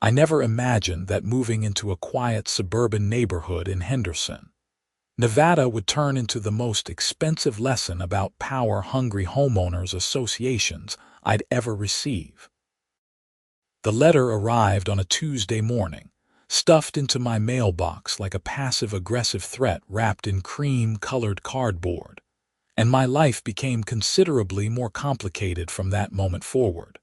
I never imagined that moving into a quiet suburban neighborhood in Henderson, Nevada would turn into the most expensive lesson about power-hungry homeowners associations I'd ever receive. The letter arrived on a Tuesday morning, stuffed into my mailbox like a passive-aggressive threat wrapped in cream-colored cardboard, and my life became considerably more complicated from that moment forward.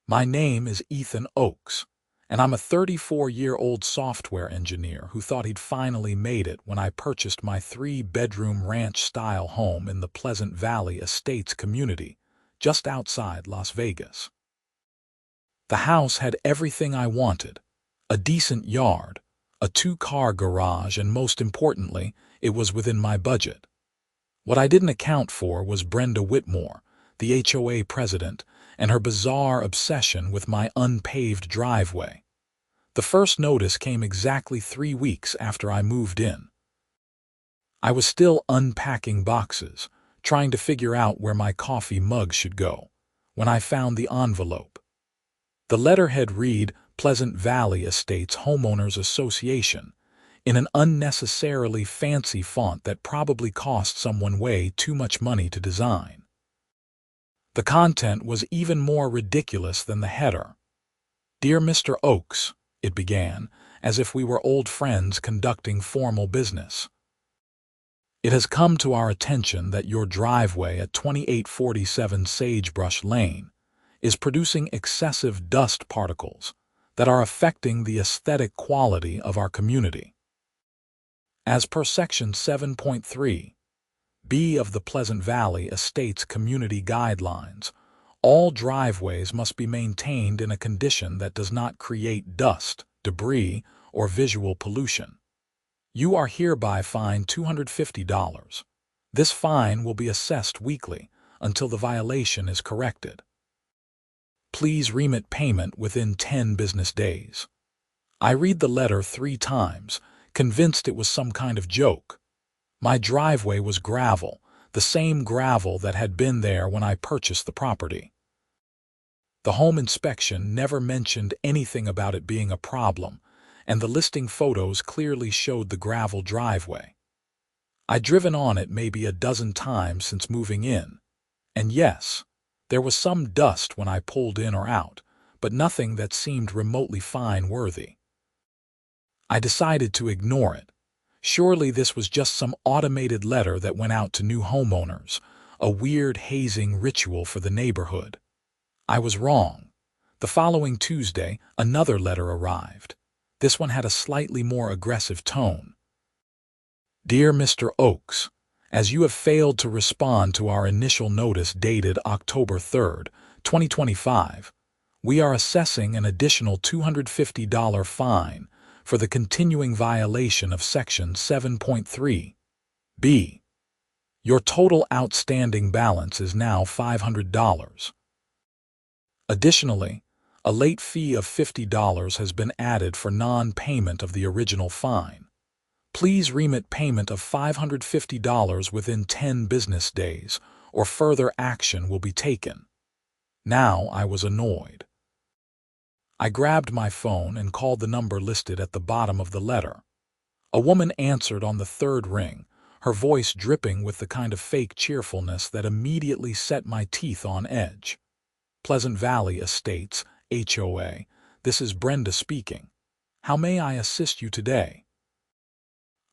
My name is Ethan Oakes, and I'm a 34-year-old software engineer who thought he'd finally made it when I purchased my 3-bedroom ranch-style home in the Pleasant Valley Estates community, just outside Las Vegas. The house had everything I wanted: a decent yard, a 2-car garage, and most importantly, it was within my budget. What I didn't account for was Brenda Whitmore, the HOA president, and her bizarre obsession with my unpaved driveway. The first notice came exactly 3 weeks after I moved in. I was still unpacking boxes, trying to figure out where my coffee mug should go, when I found the envelope. The letterhead read, "Pleasant Valley Estates Homeowners Association," in an unnecessarily fancy font that probably cost someone way too much money to design. The content was even more ridiculous than the header. "Dear Mr. Oakes," it began, as if we were old friends conducting formal business. "It has come to our attention that your driveway at 2847 Sagebrush Lane is producing excessive dust particles that are affecting the aesthetic quality of our community. As per Section 7.3 B of the Pleasant Valley Estates Community Guidelines, all driveways must be maintained in a condition that does not create dust, debris, or visual pollution. You are hereby fined $250. This fine will be assessed weekly until the violation is corrected. Please remit payment within 10 business days." I read the letter 3 times, convinced it was some kind of joke. My driveway was gravel, the same gravel that had been there when I purchased the property. The home inspection never mentioned anything about it being a problem, and the listing photos clearly showed the gravel driveway. I'd driven on it maybe a dozen times since moving in, and yes, there was some dust when I pulled in or out, but nothing that seemed remotely fine-worthy. I decided to ignore it. Surely this was just some automated letter that went out to new homeowners, a weird hazing ritual for the neighborhood. I was wrong. The following Tuesday, another letter arrived. This one had a slightly more aggressive tone. "Dear Mr. Oakes, as you have failed to respond to our initial notice dated October 3rd, 2025, we are assessing an additional $250 fine for the continuing violation of Section 7.3 B. Your total outstanding balance is now $500. Additionally, a late fee of $50 has been added for non-payment of the original fine. Please remit payment of $550 within 10 business days, or further action will be taken." Now I was annoyed. I grabbed my phone and called the number listed at the bottom of the letter. A woman answered on the 3rd ring, her voice dripping with the kind of fake cheerfulness that immediately set my teeth on edge. "Pleasant Valley Estates, HOA, this is Brenda speaking. How may I assist you today?"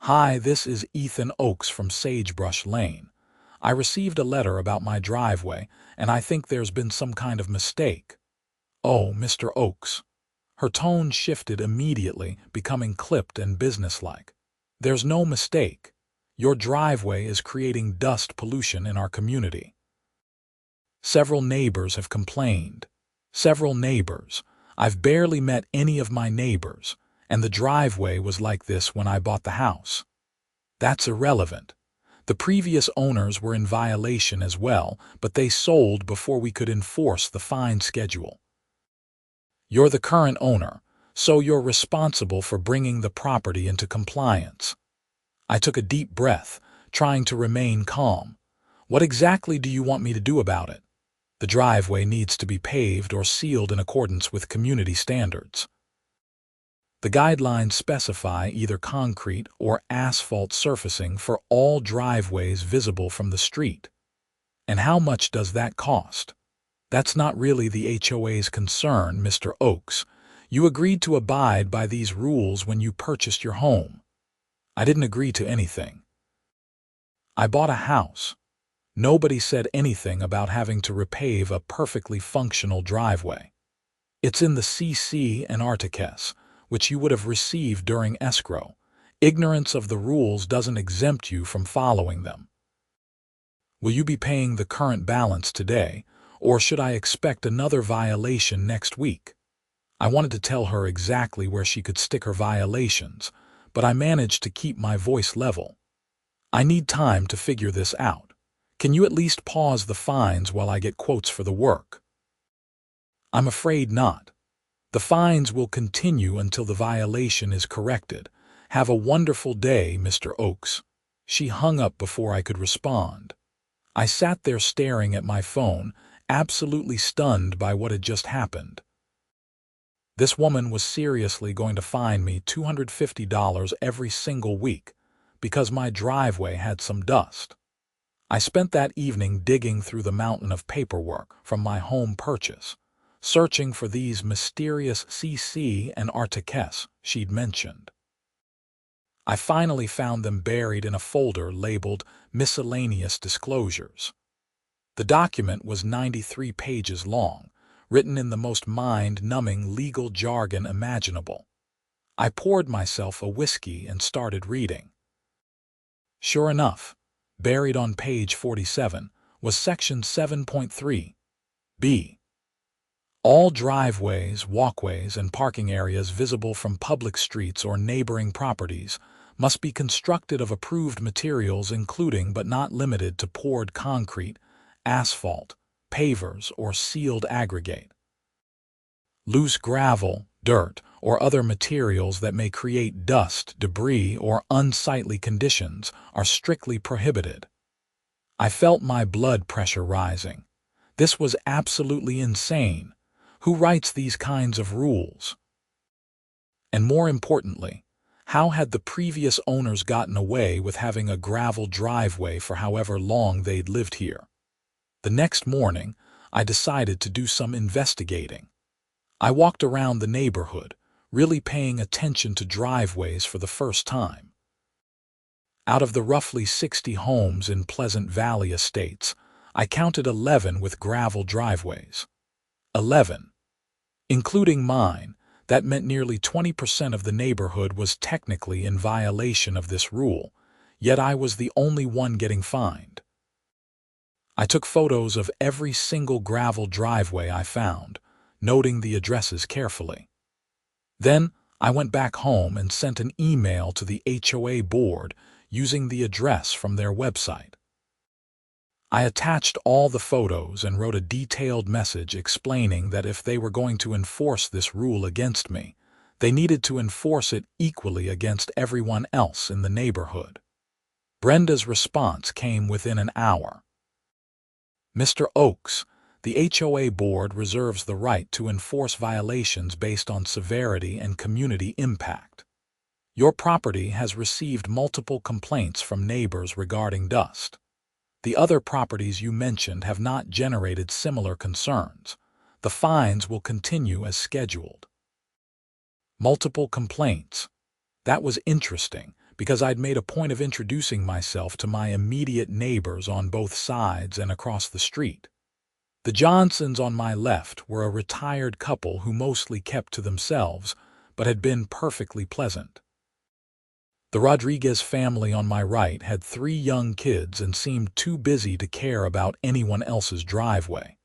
"Hi, this is Ethan Oakes from Sagebrush Lane. I received a letter about my driveway, and I think there's been some kind of mistake." "Oh, Mr. Oakes." Her tone shifted immediately, becoming clipped and businesslike. "There's no mistake. Your driveway is creating dust pollution in our community. Several neighbors have complained. Several neighbors. I've barely met any of my neighbors, and the driveway was like this when I bought the house." "That's irrelevant. The previous owners were in violation as well, but they sold before we could enforce the fine schedule. You're the current owner, so you're responsible for bringing the property into compliance." I took a deep breath, trying to remain calm. "What exactly do you want me to do about it?" The driveway needs to be paved or sealed in accordance with community standards. The guidelines specify either concrete or asphalt surfacing for all driveways visible from the street. And how much does that cost? That's not really the HOA's concern, Mr. Oakes. You agreed to abide by these rules when you purchased your home. I didn't agree to anything. I bought a house. Nobody said anything about having to repave a perfectly functional driveway. It's in the CC and Articus, which you would have received during escrow. Ignorance of the rules doesn't exempt you from following them. Will you be paying the current balance today, or should I expect another violation next week? I wanted to tell her exactly where she could stick her violations, but I managed to keep my voice level. I need time to figure this out. Can you at least pause the fines while I get quotes for the work? I'm afraid not. The fines will continue until the violation is corrected. Have a wonderful day, Mr. Oakes. She hung up before I could respond. I sat there staring at my phone, absolutely stunned by what had just happened. This woman was seriously going to fine me $250 every single week because my driveway had some dust. I spent that evening digging through the mountain of paperwork from my home purchase, searching for these mysterious CC and Articus she'd mentioned. I finally found them buried in a folder labeled Miscellaneous Disclosures. The document was 93 pages long, written in the most mind-numbing legal jargon imaginable. I poured myself a whiskey and started reading. Sure enough, buried on page 47 was Section 7.3, B. All driveways, walkways, and parking areas visible from public streets or neighboring properties must be constructed of approved materials including but not limited to poured concrete, asphalt, pavers, or sealed aggregate. Loose gravel, dirt, or other materials that may create dust, debris, or unsightly conditions are strictly prohibited. I felt my blood pressure rising. This was absolutely insane. Who writes these kinds of rules? And more importantly, how had the previous owners gotten away with having a gravel driveway for however long they'd lived here? The next morning, I decided to do some investigating. I walked around the neighborhood, really paying attention to driveways for the first time. Out of the roughly 60 homes in Pleasant Valley Estates, I counted 11 with gravel driveways. 11. Including mine, that meant nearly 20% of the neighborhood was technically in violation of this rule, yet I was the only one getting fined. I took photos of every single gravel driveway I found, noting the addresses carefully. Then I went back home and sent an email to the HOA board using the address from their website. I attached all the photos and wrote a detailed message explaining that if they were going to enforce this rule against me, they needed to enforce it equally against everyone else in the neighborhood. Brenda's response came within an hour. Mr. Oakes, the HOA board reserves the right to enforce violations based on severity and community impact. Your property has received multiple complaints from neighbors regarding dust. The other properties you mentioned have not generated similar concerns. The fines will continue as scheduled. Multiple complaints. That was interesting because I'd made a point of introducing myself to my immediate neighbors on both sides and across the street. The Johnsons on my left were a retired couple who mostly kept to themselves, but had been perfectly pleasant. The Rodriguez family on my right had 3 young kids and seemed too busy to care about anyone else's driveway.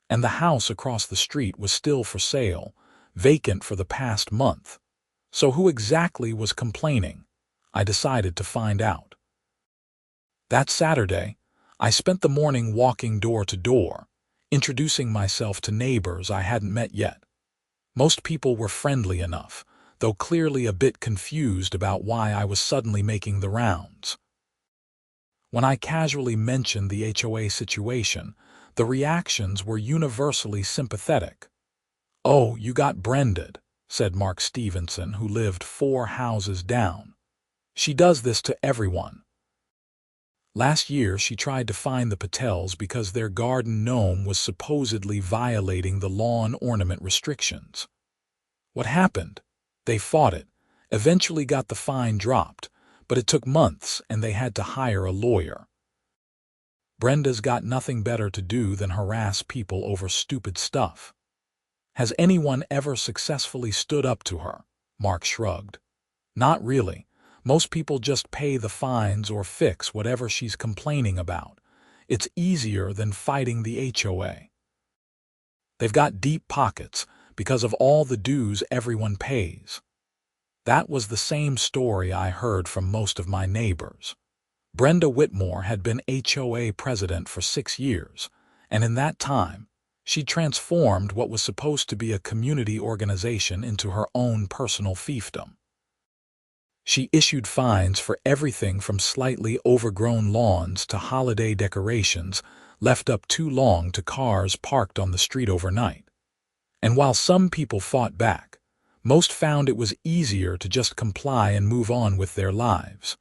And the house across the street was still for sale, vacant for the past month. So who exactly was complaining? I decided to find out. That Saturday, I spent the morning walking door to door, introducing myself to neighbors I hadn't met yet. Most people were friendly enough, though clearly a bit confused about why I was suddenly making the rounds. When I casually mentioned the HOA situation, The reactions were universally sympathetic. "Oh, you got Brenda'd," said Mark Stevenson, who lived 4 houses down. "She does this to everyone. Last year she tried to fine the Patels because their garden gnome was supposedly violating the lawn ornament restrictions. What happened? They fought it, eventually got the fine dropped, but it took months and they had to hire a lawyer. Brenda's got nothing better to do than harass people over stupid stuff." "Has anyone ever successfully stood up to her?" Mark shrugged. "Not really. Most people just pay the fines or fix whatever she's complaining about. It's easier than fighting the HOA. They've got deep pockets because of all the dues everyone pays." That was the same story I heard from most of my neighbors. Brenda Whitmore had been HOA president for 6 years, and in that time, she transformed what was supposed to be a community organization into her own personal fiefdom. She issued fines for everything from slightly overgrown lawns to holiday decorations left up too long to cars parked on the street overnight. And while some people fought back, most found it was easier to just comply and move on with their lives.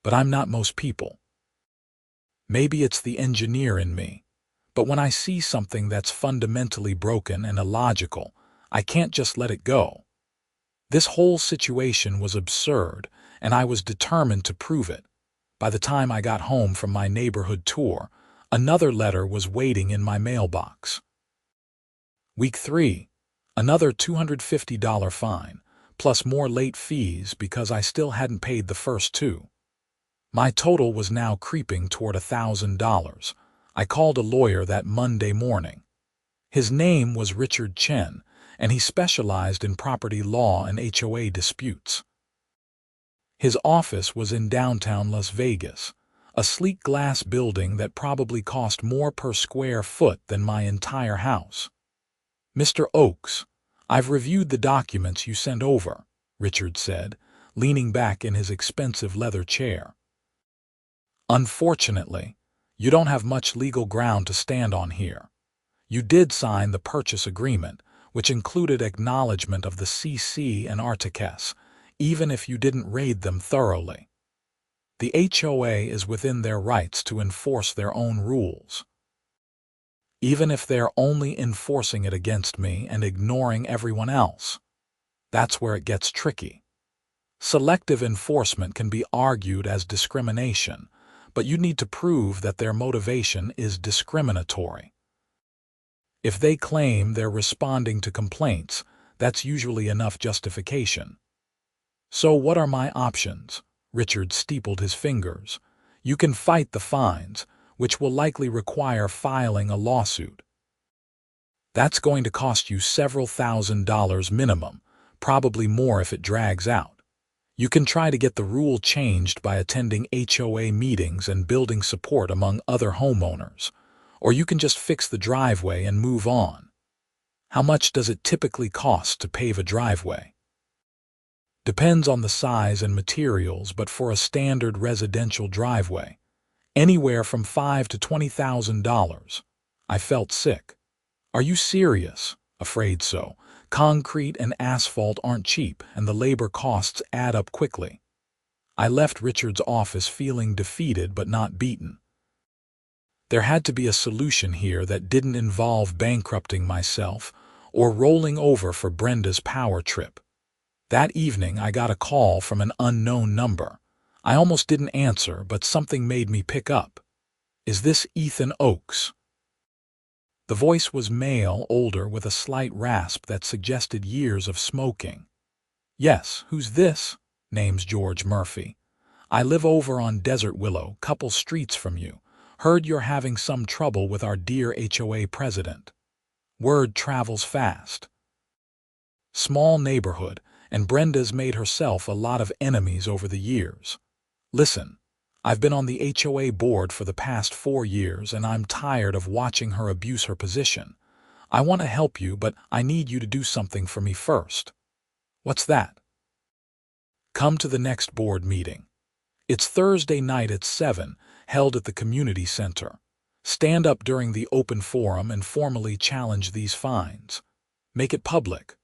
But I'm not most people. Maybe it's the engineer in me, but when I see something that's fundamentally broken and illogical, I can't just let it go. This whole situation was absurd, and I was determined to prove it. By the time I got home from my neighborhood tour, another letter was waiting in my mailbox. Week 3, another $250 fine, plus more late fees because I still hadn't paid the first 2. My total was now creeping toward $1,000. I called a lawyer that Monday morning. His name was Richard Chen, and he specialized in property law and HOA disputes. His office was in downtown Las Vegas, a sleek glass building that probably cost more per square foot than my entire house. "Mr. Oakes, I've reviewed the documents you sent over," Richard said, leaning back in his expensive leather chair. "Unfortunately, you don't have much legal ground to stand on here. You did sign the purchase agreement, which included acknowledgement of the CC and Articus, even if you didn't read them thoroughly. The HOA is within their rights to enforce their own rules. Even if they're only enforcing it against me and ignoring everyone else. That's where it gets tricky. Selective enforcement can be argued as discrimination, but you need to prove that their motivation is discriminatory. If they claim they're responding to complaints, that's usually enough justification. So what are my options?" Richard steepled his fingers. "You can fight the fines, which will likely require filing a lawsuit. That's going to cost you several $1,000s minimum, probably more if it drags out. You can try to get the rule changed by attending HOA meetings and building support among other homeowners, or you can just fix the driveway and move on. How much does it typically cost to pave a driveway?" "Depends on the size and materials, but for a standard residential driveway, anywhere from $5,000 to $20,000. I felt sick. "Are you serious?" "Afraid so. Concrete and asphalt aren't cheap, and the labor costs add up quickly." I left Richard's office feeling defeated but not beaten. There had to be a solution here that didn't involve bankrupting myself or rolling over for Brenda's power trip. That evening I got a call from an unknown number. I almost didn't answer, but something made me pick up. "Is this Ethan Oakes?" The voice was male, older, with a slight rasp that suggested years of smoking. "Yes, who's this?" "Name's George Murphy. I live over on Desert Willow, couple streets from you. Heard you're having some trouble with our dear HOA president. Word travels fast. Small neighborhood, and Brenda's made herself a lot of enemies over the years. Listen, I've been on the HOA board for the past 4 years, and I'm tired of watching her abuse her position. I want to help you, but I need you to do something for me first." "What's that?" "Come to the next board meeting. It's Thursday night at 7, held at the community center. Stand up during the open forum and formally challenge these fines. Make it public.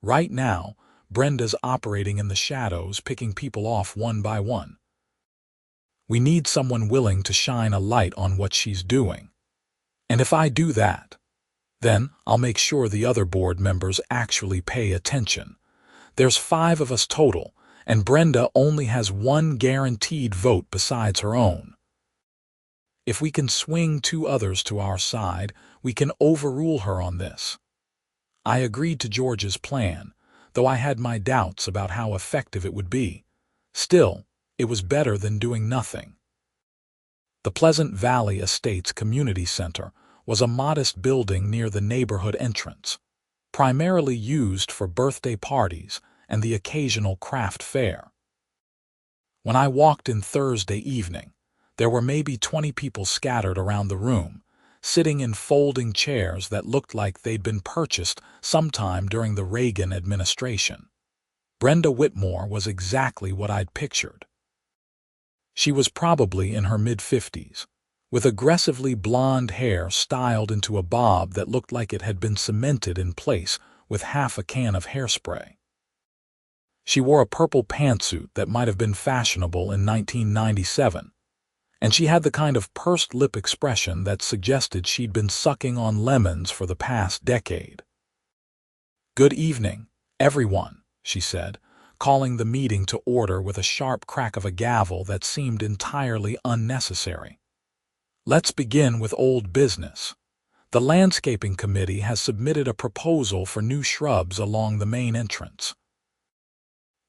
Right now, Brenda's operating in the shadows, picking people off one by one. We need someone willing to shine a light on what she's doing. And if I do that, then I'll make sure the other board members actually pay attention. There's 5 of us total, and Brenda only has 1 guaranteed vote besides her own. If we can swing 2 others to our side, we can overrule her on this. I agreed to George's plan, though I had my doubts about how effective it would be. Still, it was better than doing nothing. The Pleasant Valley Estates Community Center was a modest building near the neighborhood entrance, primarily used for birthday parties and the occasional craft fair. When I walked in Thursday evening, there were maybe 20 people scattered around the room, sitting in folding chairs that looked like they'd been purchased sometime during the Reagan administration. Brenda Whitmore was exactly what I'd pictured. She was probably in her mid-50s, with aggressively blonde hair styled into a bob that looked like it had been cemented in place with half a can of hairspray. She wore a purple pantsuit that might have been fashionable in 1997, and she had the kind of pursed lip expression that suggested she'd been sucking on lemons for the past decade. "Good evening, everyone," she said, calling the meeting to order with a sharp crack of a gavel that seemed entirely unnecessary. "Let's begin with old business. The landscaping committee has submitted a proposal for new shrubs along the main entrance.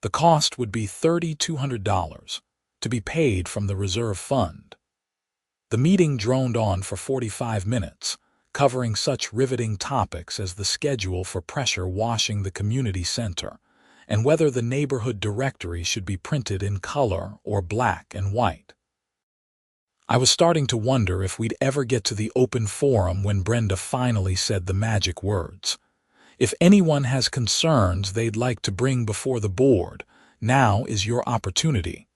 The cost would be $3,200, to be paid from the reserve fund." The meeting droned on for 45 minutes, covering such riveting topics as the schedule for pressure washing the community center and whether the neighborhood directory should be printed in color or black and white. I was starting to wonder if we'd ever get to the open forum when Brenda finally said the magic words. "If anyone has concerns they'd like to bring before the board, now is your opportunity."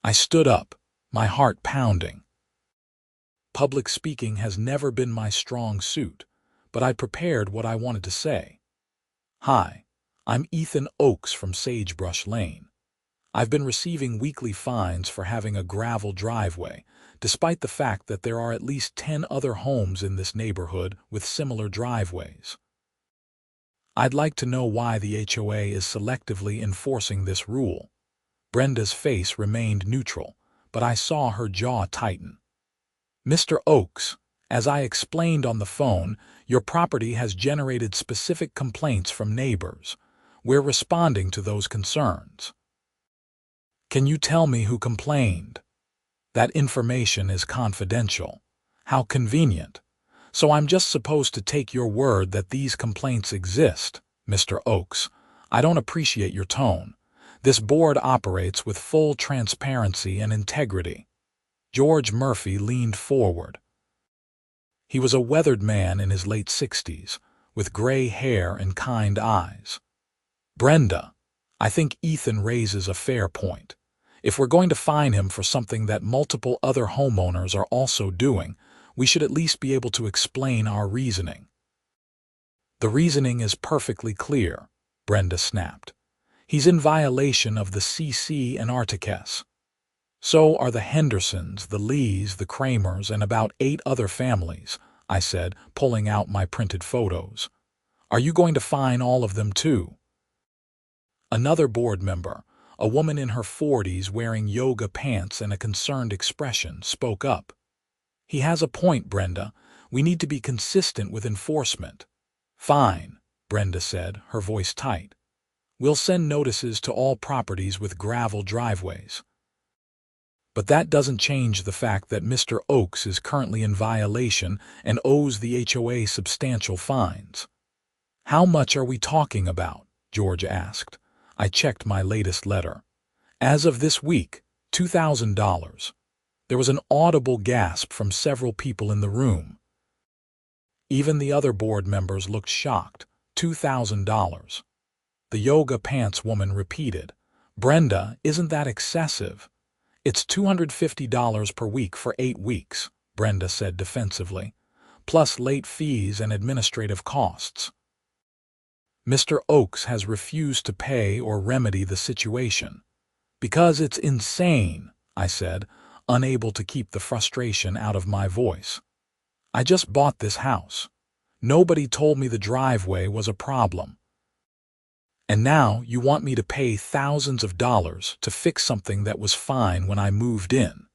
I stood up, my heart pounding. Public speaking has never been my strong suit, but I prepared what I wanted to say. "Hi, I'm Ethan Oakes from Sagebrush Lane. I've been receiving weekly fines for having a gravel driveway, despite the fact that there are at least 10 other homes in this neighborhood with similar driveways. I'd like to know why the HOA is selectively enforcing this rule." Brenda's face remained neutral, but I saw her jaw tighten. "Mr. Oakes, as I explained on the phone, your property has generated specific complaints from neighbors. We're responding to those concerns." "Can you tell me who complained?" "That information is confidential." "How convenient. So I'm just supposed to take your word that these complaints exist?" "Mr. Oakes, I don't appreciate your tone. This board operates with full transparency and integrity." George Murphy leaned forward. He was a weathered man in his late 60s, with gray hair and kind eyes. "Brenda, I think Ethan raises a fair point. If we're going to fine him for something that multiple other homeowners are also doing, we should at least be able to explain our reasoning." "The reasoning is perfectly clear," Brenda snapped. "He's in violation of the CC and Articus. So are the Hendersons, the Lees, the Kramers, and about 8 other families," I said, pulling out my printed photos. "Are you going to fine all of them too?" Another board member, a woman in her 40s wearing yoga pants and a concerned expression, spoke up. "He has a point, Brenda. We need to be consistent with enforcement." "Fine," Brenda said, her voice tight. "We'll send notices to all properties with gravel driveways. But that doesn't change the fact that Mr. Oakes is currently in violation and owes the HOA substantial fines." "How much are we talking about?" George asked. I checked my latest letter. "As of this week, $2,000. There was an audible gasp from several people in the room. Even the other board members looked shocked. $2,000. The yoga pants woman repeated. "Brenda, isn't that excessive? It's $250 per week for 8 weeks. Brenda said defensively, plus late fees and administrative costs. Mr. Oakes has refused to pay or remedy the situation. Because it's insane, I said, unable to keep the frustration out of my voice. I just bought this house. Nobody told me the driveway was a problem. And now you want me to pay thousands of dollars to fix something that was fine when I moved in.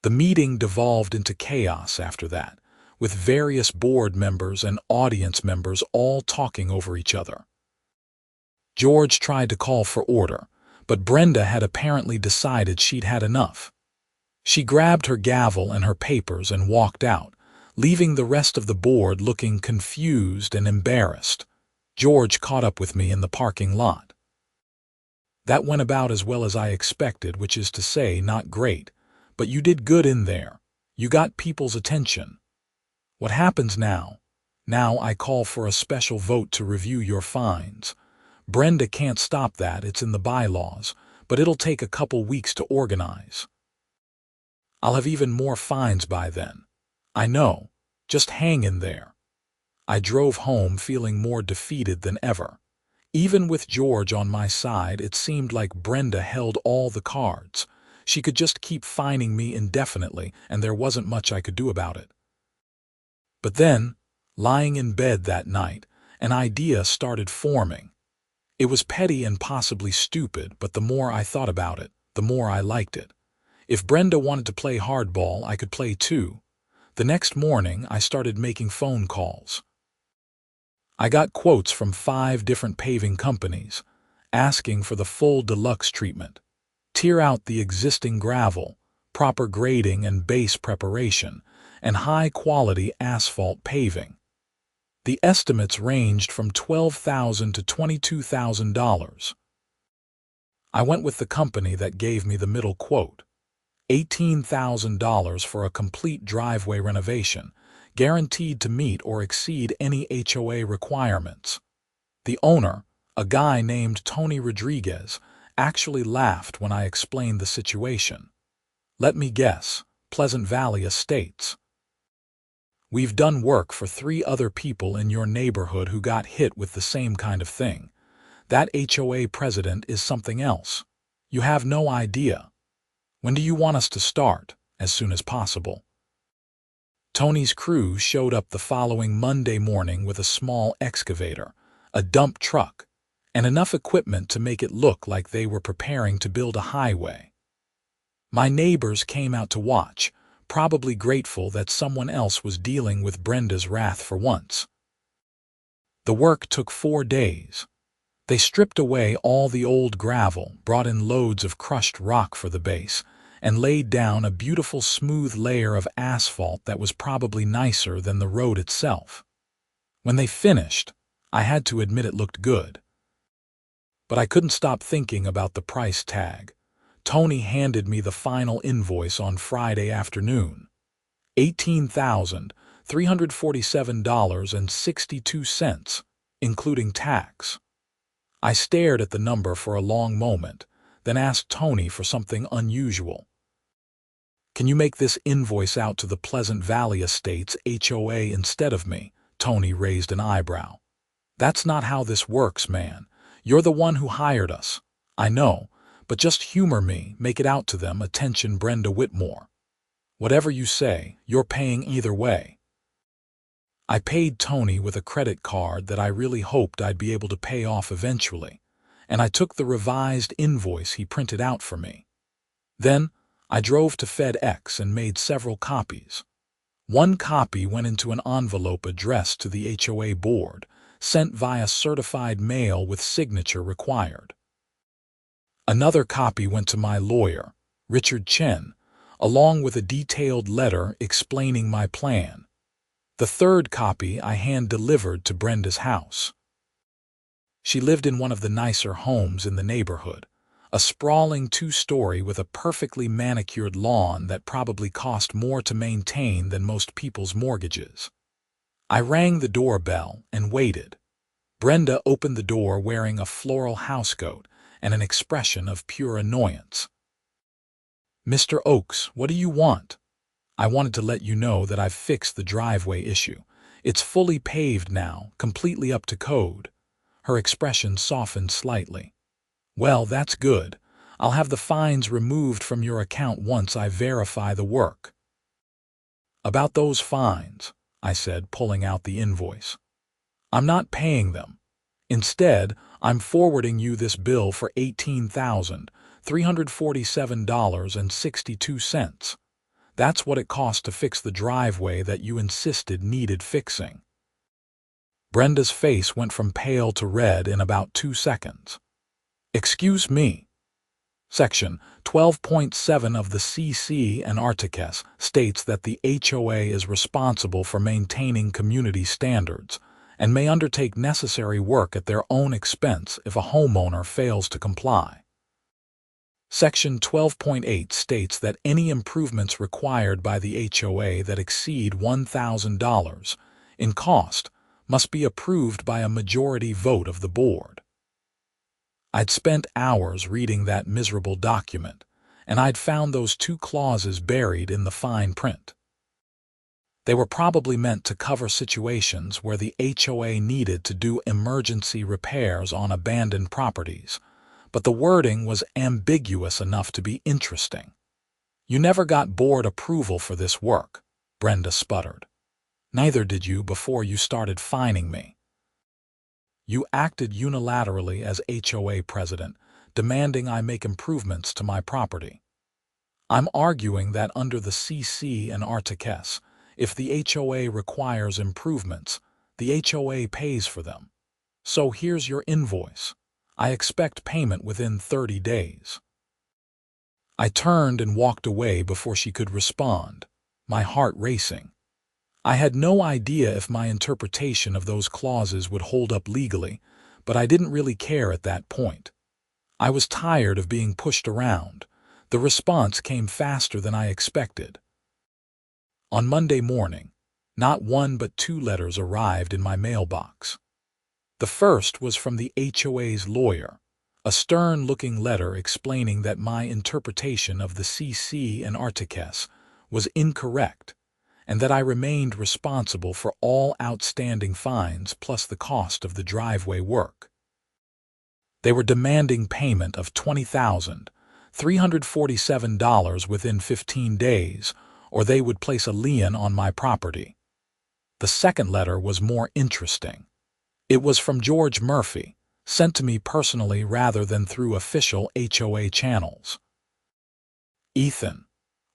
The meeting devolved into chaos after that, with various board members and audience members all talking over each other. George tried to call for order, but Brenda had apparently decided she'd had enough. She grabbed her gavel and her papers and walked out, leaving the rest of the board looking confused and embarrassed. George caught up with me in the parking lot. That went about as well as I expected, which is to say, not great, but you did good in there. You got people's attention. What happens now? Now I call for a special vote to review your fines. Brenda can't stop that, it's in the bylaws, but it'll take a couple weeks to organize. I'll have even more fines by then. I know. Just hang in there. I drove home feeling more defeated than ever. Even with George on my side, it seemed like Brenda held all the cards. She could just keep fining me indefinitely, and there wasn't much I could do about it. But then, lying in bed that night, an idea started forming. It was petty and possibly stupid, but the more I thought about it, the more I liked it. If Brenda wanted to play hardball, I could play too. The next morning, I started making phone calls. I got quotes from 5 different paving companies, asking for the full deluxe treatment, tear out the existing gravel, proper grading and base preparation, and high-quality asphalt paving. The estimates ranged from $12,000 to $22,000. I went with the company that gave me the middle quote, $18,000 for a complete driveway renovation, guaranteed to meet or exceed any HOA requirements. The owner, a guy named Tony Rodriguez, actually laughed when I explained the situation. Let me guess, Pleasant Valley Estates. We've done work for 3 other people in your neighborhood who got hit with the same kind of thing. That HOA president is something else. You have no idea. When do you want us to start? As soon as possible. Tony's crew showed up the following Monday morning with a small excavator, a dump truck, and enough equipment to make it look like they were preparing to build a highway. My neighbors came out to watch, probably grateful that someone else was dealing with Brenda's wrath for once. The work took 4 days. They stripped away all the old gravel, brought in loads of crushed rock for the base, and laid down a beautiful smooth layer of asphalt that was probably nicer than the road itself. When they finished, I had to admit it looked good. But I couldn't stop thinking about the price tag. Tony handed me the final invoice on Friday afternoon. $18,347.62, including tax. I stared at the number for a long moment, then asked Tony for something unusual. Can you make this invoice out to the Pleasant Valley Estates HOA instead of me? Tony raised an eyebrow. That's not how this works, man. You're the one who hired us. I know, but just humor me, make it out to them, attention Brenda Whitmore. Whatever you say, you're paying either way. I paid Tony with a credit card that I really hoped I'd be able to pay off eventually, and I took the revised invoice he printed out for me. Then, I drove to FedEx and made several copies. One copy went into an envelope addressed to the HOA board, sent via certified mail with signature required. Another copy went to my lawyer, Richard Chen, along with a detailed letter explaining my plan. The third copy I hand-delivered to Brenda's house. She lived in one of the nicer homes in the neighborhood, a sprawling 2-story with a perfectly manicured lawn that probably cost more to maintain than most people's mortgages. I rang the doorbell and waited. Brenda opened the door wearing a floral housecoat and an expression of pure annoyance. "Mr. Oakes, what do you want?" I wanted to let you know that I've fixed the driveway issue. It's fully paved now, completely up to code." Her expression softened slightly. "Well, that's good. I'll have the fines removed from your account once I verify the work." "About those fines," I said, pulling out the invoice. "I'm not paying them. Instead, I'm forwarding you this bill for $18,347.62. That's what it cost to fix the driveway that you insisted needed fixing." Brenda's face went from pale to red in about 2 seconds. "Excuse me." Section 12.7 of the CC and Articles states that the HOA is responsible for maintaining community standards and may undertake necessary work at their own expense if a homeowner fails to comply. Section 12.8 states that any improvements required by the HOA that exceed $1,000 in cost must be approved by a majority vote of the board. I'd spent hours reading that miserable document, and I'd found those 2 clauses buried in the fine print. They were probably meant to cover situations where the HOA needed to do emergency repairs on abandoned properties, but the wording was ambiguous enough to be interesting. "You never got board approval for this work," Brenda sputtered. "Neither did you before you started fining me. You acted unilaterally as HOA president, demanding I make improvements to my property. I'm arguing that under the CC and Articles, if the HOA requires improvements, the HOA pays for them. So here's your invoice. I expect payment within 30 days. I turned and walked away before she could respond, my heart racing. I had no idea if my interpretation of those clauses would hold up legally, but I didn't really care at that point. I was tired of being pushed around. The response came faster than I expected. On Monday morning, not 1 but 2 letters arrived in my mailbox. The first was from the HOA's lawyer, a stern-looking letter explaining that my interpretation of the CC and Articles was incorrect and that I remained responsible for all outstanding fines plus the cost of the driveway work. They were demanding payment of $20,347 within 15 days, or they would place a lien on my property. The second letter was more interesting. It was from George Murphy, sent to me personally rather than through official HOA channels. "Ethan,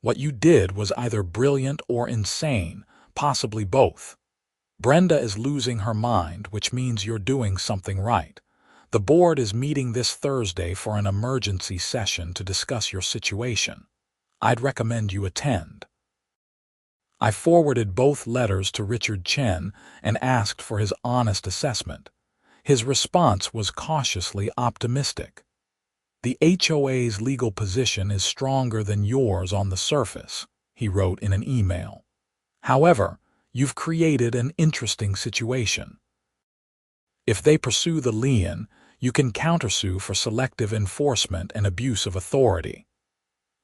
what you did was either brilliant or insane, possibly both. Brenda is losing her mind, which means you're doing something right. The board is meeting this Thursday for an emergency session to discuss your situation. I'd recommend you attend." I forwarded both letters to Richard Chen and asked for his honest assessment. His response was cautiously optimistic. "The HOA's legal position is stronger than yours on the surface," he wrote in an email. "However, you've created an interesting situation. If they pursue the lien, you can countersue for selective enforcement and abuse of authority.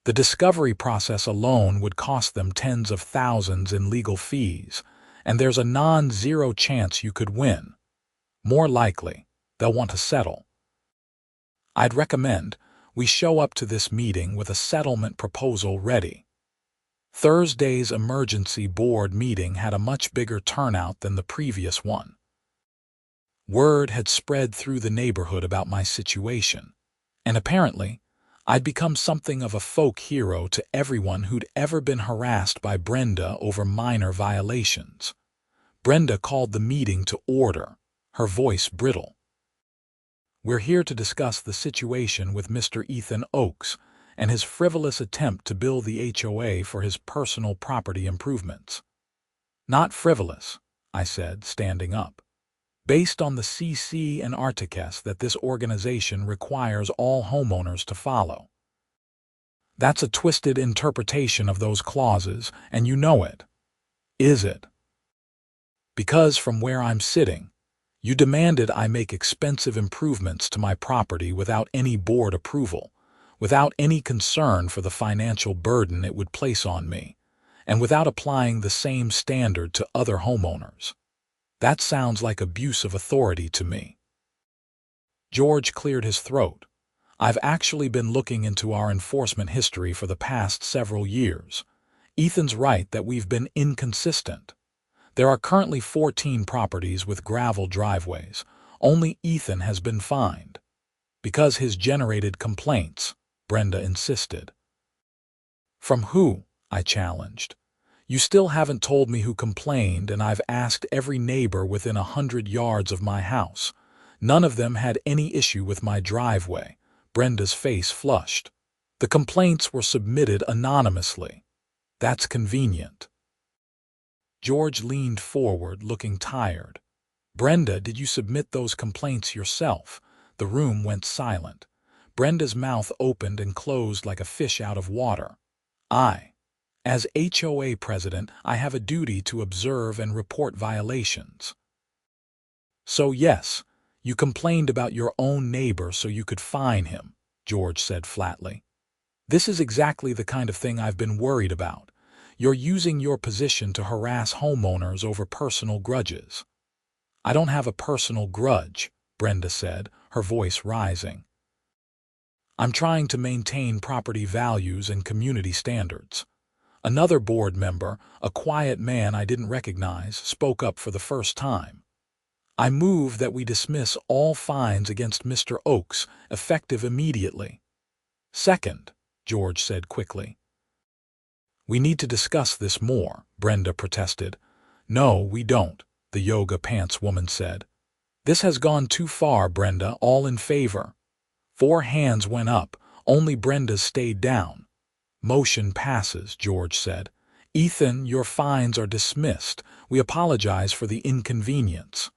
The discovery process alone would cost them tens of thousands in legal fees, and there's a non-zero chance you could win. More likely, they'll want to settle. I'd recommend we show up to this meeting with a settlement proposal ready." Thursday's emergency board meeting had a much bigger turnout than the previous one. Word had spread through the neighborhood about my situation, and apparently, I'd become something of a folk hero to everyone who'd ever been harassed by Brenda over minor violations. Brenda called the meeting to order, her voice brittle. "We're here to discuss the situation with Mr. Ethan Oakes and his frivolous attempt to bill the HOA for his personal property improvements." "Not frivolous," I said, standing up. "Based on the CC and Articles that this organization requires all homeowners to follow." "That's a twisted interpretation of those clauses, and you know it." "Is it?" "Because from where I'm sitting, you demanded I make expensive improvements to my property without any board approval, without any concern for the financial burden it would place on me, and without applying the same standard to other homeowners. That sounds like abuse of authority to me. George cleared his throat. I've actually been looking into our enforcement history for the past several years. Ethan's right that we've been inconsistent. There are currently 14 properties with gravel driveways. Only Ethan has been fined. Because his generated complaints, Brenda insisted. From who? I challenged. You still haven't told me who complained, and I've asked every neighbor within 100 yards of my house. None of them had any issue with my driveway. Brenda's face flushed. The complaints were submitted anonymously. That's convenient. George leaned forward, looking tired. Brenda, did you submit those complaints yourself? The room went silent. Brenda's mouth opened and closed like a fish out of water. As HOA president, I have a duty to observe and report violations. So yes, you complained about your own neighbor so you could fine him, George said flatly. This is exactly the kind of thing I've been worried about. You're using your position to harass homeowners over personal grudges. I don't have a personal grudge, Brenda said, her voice rising. I'm trying to maintain property values and community standards. Another board member, a quiet man I didn't recognize, spoke up for the first time. I move that we dismiss all fines against Mr. Oakes, effective immediately. Second, George said quickly. We need to discuss this more, Brenda protested. No, we don't, the yoga pants woman said. This has gone too far, Brenda, all in favor. 4 hands went up, only Brenda's stayed down. Motion passes, George said. Ethan, your fines are dismissed. We apologize for the inconvenience.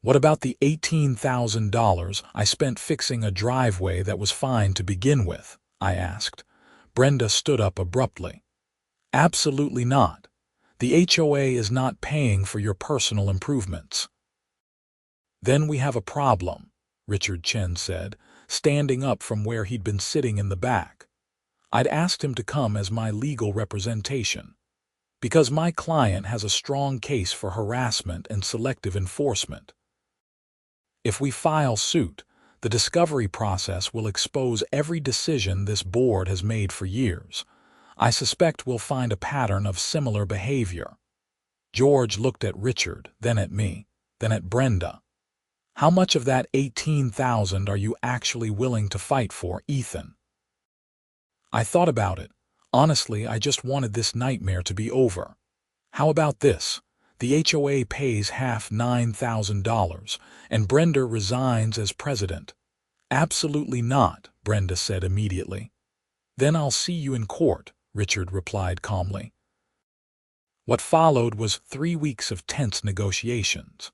What about the $18,000 I spent fixing a driveway that was fine to begin with? I asked. Brenda stood up abruptly. Absolutely not. The HOA is not paying for your personal improvements. Then we have a problem, Richard Chen said, standing up from where he'd been sitting in the back. I'd asked him to come as my legal representation, because my client has a strong case for harassment and selective enforcement. If we file suit, the discovery process will expose every decision this board has made for years. I suspect we'll find a pattern of similar behavior. George looked at Richard, then at me, then at Brenda. How much of that $18,000 are you actually willing to fight for, Ethan? I thought about it. Honestly, I just wanted this nightmare to be over. How about this? The HOA pays half $9,000, and Brenda resigns as president. Absolutely not, Brenda said immediately. Then I'll see you in court, Richard replied calmly. What followed was 3 weeks of tense negotiations.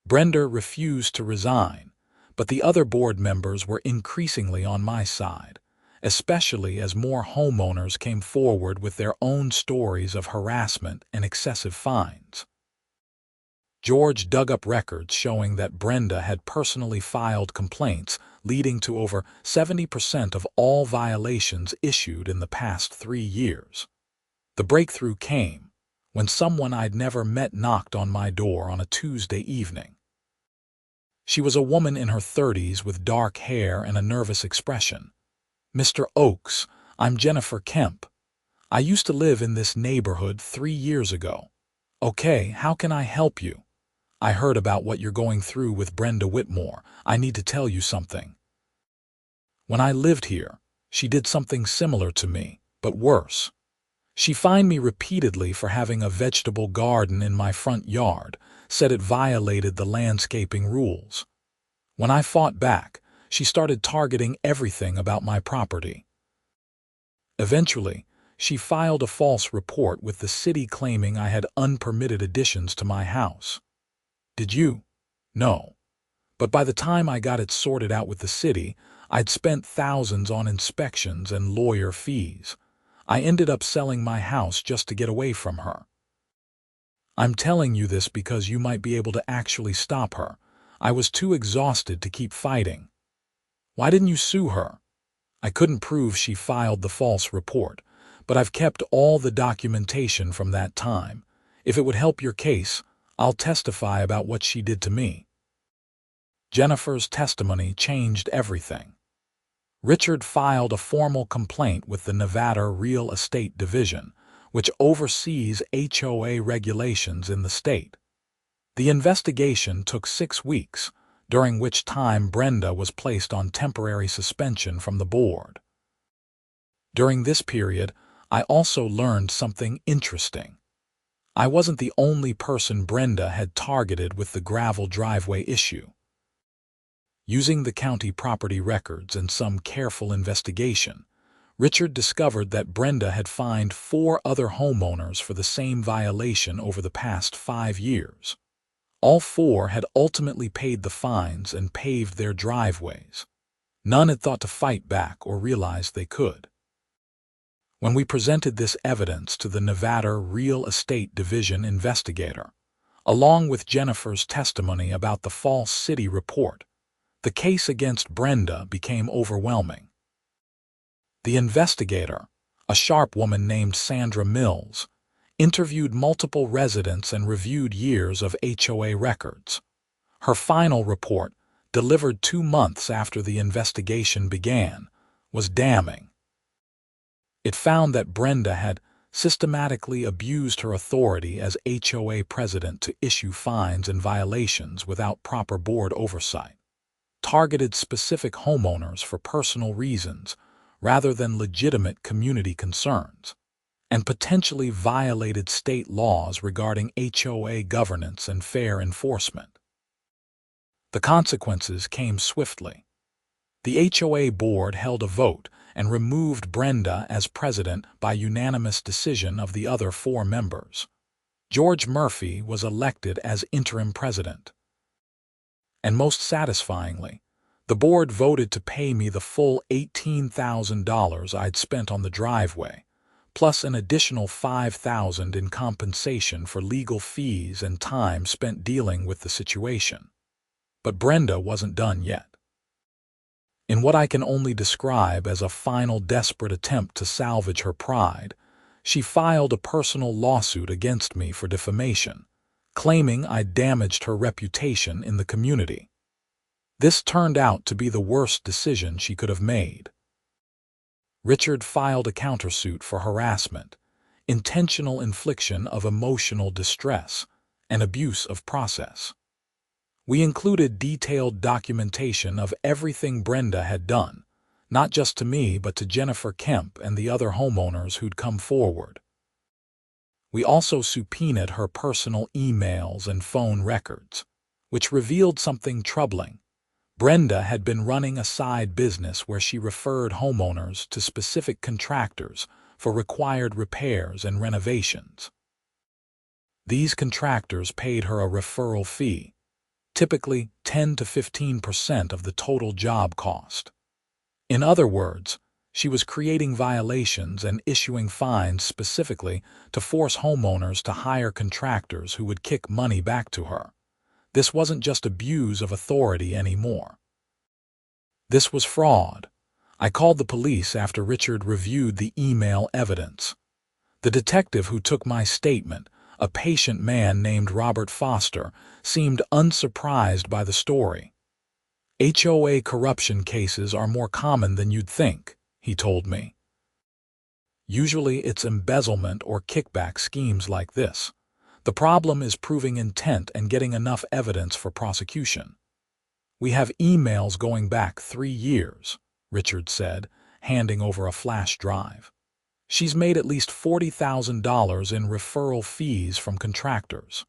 Brenda refused to resign, but the other board members were increasingly on my side, especially as more homeowners came forward with their own stories of harassment and excessive fines. George dug up records showing that Brenda had personally filed complaints, leading to over 70% of all violations issued in the past 3 years. The breakthrough came when someone I'd never met knocked on my door on a Tuesday evening. She was a woman in her 30s with dark hair and a nervous expression. Mr. Oakes, I'm Jennifer Kemp. I used to live in this neighborhood 3 years ago. Okay, how can I help you? I heard about what you're going through with Brenda Whitmore. I need to tell you something. When I lived here, she did something similar to me, but worse. She fined me repeatedly for having a vegetable garden in my front yard, said it violated the landscaping rules. When I fought back, she started targeting everything about my property. Eventually, she filed a false report with the city claiming I had unpermitted additions to my house. Did you? No. But by the time I got it sorted out with the city, I'd spent thousands on inspections and lawyer fees. I ended up selling my house just to get away from her. I'm telling you this because you might be able to actually stop her. I was too exhausted to keep fighting. Why didn't you sue her? I couldn't prove she filed the false report, but I've kept all the documentation from that time. If it would help your case, I'll testify about what she did to me." Jennifer's testimony changed everything. Richard filed a formal complaint with the Nevada Real Estate Division, which oversees HOA regulations in the state. The investigation took 6 weeks, during which time Brenda was placed on temporary suspension from the board. During this period, I also learned something interesting. I wasn't the only person Brenda had targeted with the gravel driveway issue. Using the county property records and some careful investigation, Richard discovered that Brenda had fined 4 other homeowners for the same violation over the past 5 years. All 4 had ultimately paid the fines and paved their driveways. None had thought to fight back or realized they could. When we presented this evidence to the Nevada Real Estate Division investigator, along with Jennifer's testimony about the false city report, the case against Brenda became overwhelming. The investigator, a sharp woman named Sandra Mills, interviewed multiple residents and reviewed years of HOA records. Her final report, delivered 2 months after the investigation began, was damning. It found that Brenda had systematically abused her authority as HOA president to issue fines and violations without proper board oversight, targeted specific homeowners for personal reasons rather than legitimate community concerns, and potentially violated state laws regarding HOA governance and fair enforcement. The consequences came swiftly. The HOA board held a vote and removed Brenda as president by unanimous decision of the other 4 members. George Murphy was elected as interim president. And most satisfyingly, the board voted to pay me the full $18,000 I'd spent on the driveway, plus an additional $5,000 in compensation for legal fees and time spent dealing with the situation. But Brenda wasn't done yet. In what I can only describe as a final desperate attempt to salvage her pride, she filed a personal lawsuit against me for defamation, claiming I damaged her reputation in the community. This turned out to be the worst decision she could have made. Richard filed a countersuit for harassment, intentional infliction of emotional distress, and abuse of process. We included detailed documentation of everything Brenda had done, not just to me but to Jennifer Kemp and the other homeowners who'd come forward. We also subpoenaed her personal emails and phone records, which revealed something troubling. Brenda had been running a side business where she referred homeowners to specific contractors for required repairs and renovations. These contractors paid her a referral fee, typically 10 to 15% of the total job cost. In other words, she was creating violations and issuing fines specifically to force homeowners to hire contractors who would kick money back to her. This wasn't just abuse of authority anymore. This was fraud. I called the police after Richard reviewed the email evidence. The detective who took my statement, a patient man named Robert Foster, seemed unsurprised by the story. HOA corruption cases are more common than you'd think, he told me. Usually it's embezzlement or kickback schemes like this. The problem is proving intent and getting enough evidence for prosecution. We have emails going back 3 years, Richard said, handing over a flash drive. She's made at least $40,000 in referral fees from contractors.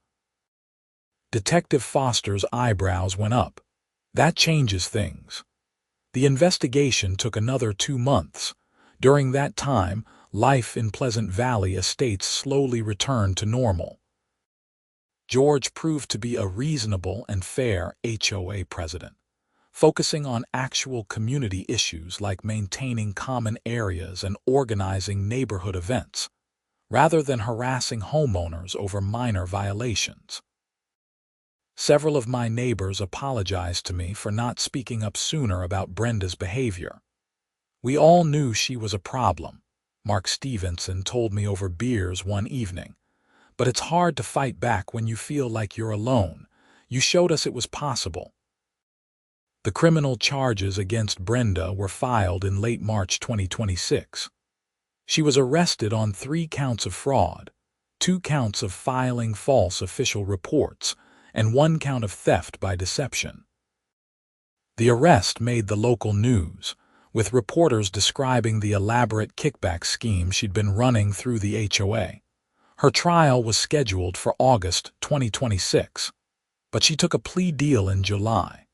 Detective Foster's eyebrows went up. That changes things. The investigation took another 2 months. During that time, life in Pleasant Valley Estates slowly returned to normal. George proved to be a reasonable and fair HOA president, focusing on actual community issues like maintaining common areas and organizing neighborhood events, rather than harassing homeowners over minor violations. Several of my neighbors apologized to me for not speaking up sooner about Brenda's behavior. We all knew she was a problem. Mark Stevenson told me over beers one evening. "But it's hard to fight back when you feel like you're alone. You showed us it was possible." The criminal charges against Brenda were filed in late March 2026. She was arrested on 3 counts of fraud, 2 counts of filing false official reports, and 1 count of theft by deception. The arrest made the local news, with reporters describing the elaborate kickback scheme she'd been running through the HOA. Her trial was scheduled for August 2026, but she took a plea deal in July.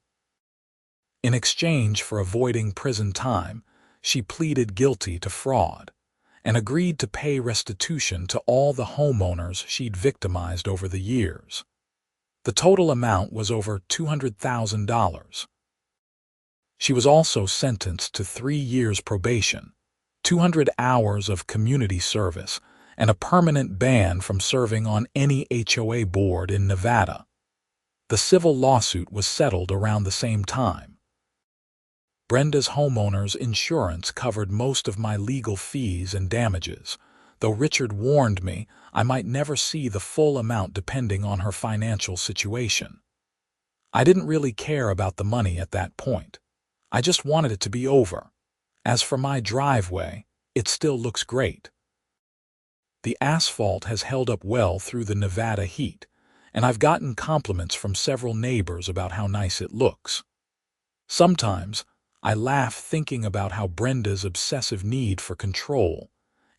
In exchange for avoiding prison time, she pleaded guilty to fraud and agreed to pay restitution to all the homeowners she'd victimized over the years. The total amount was over $200,000. She was also sentenced to 3 years probation, 200 hours of community service, and a permanent ban from serving on any HOA board in Nevada. The civil lawsuit was settled around the same time. Brenda's homeowner's insurance covered most of my legal fees and damages, though Richard warned me I might never see the full amount depending on her financial situation. I didn't really care about the money at that point. I just wanted it to be over. As for my driveway, it still looks great. The asphalt has held up well through the Nevada heat, and I've gotten compliments from several neighbors about how nice it looks. Sometimes, I laugh thinking about how Brenda's obsessive need for control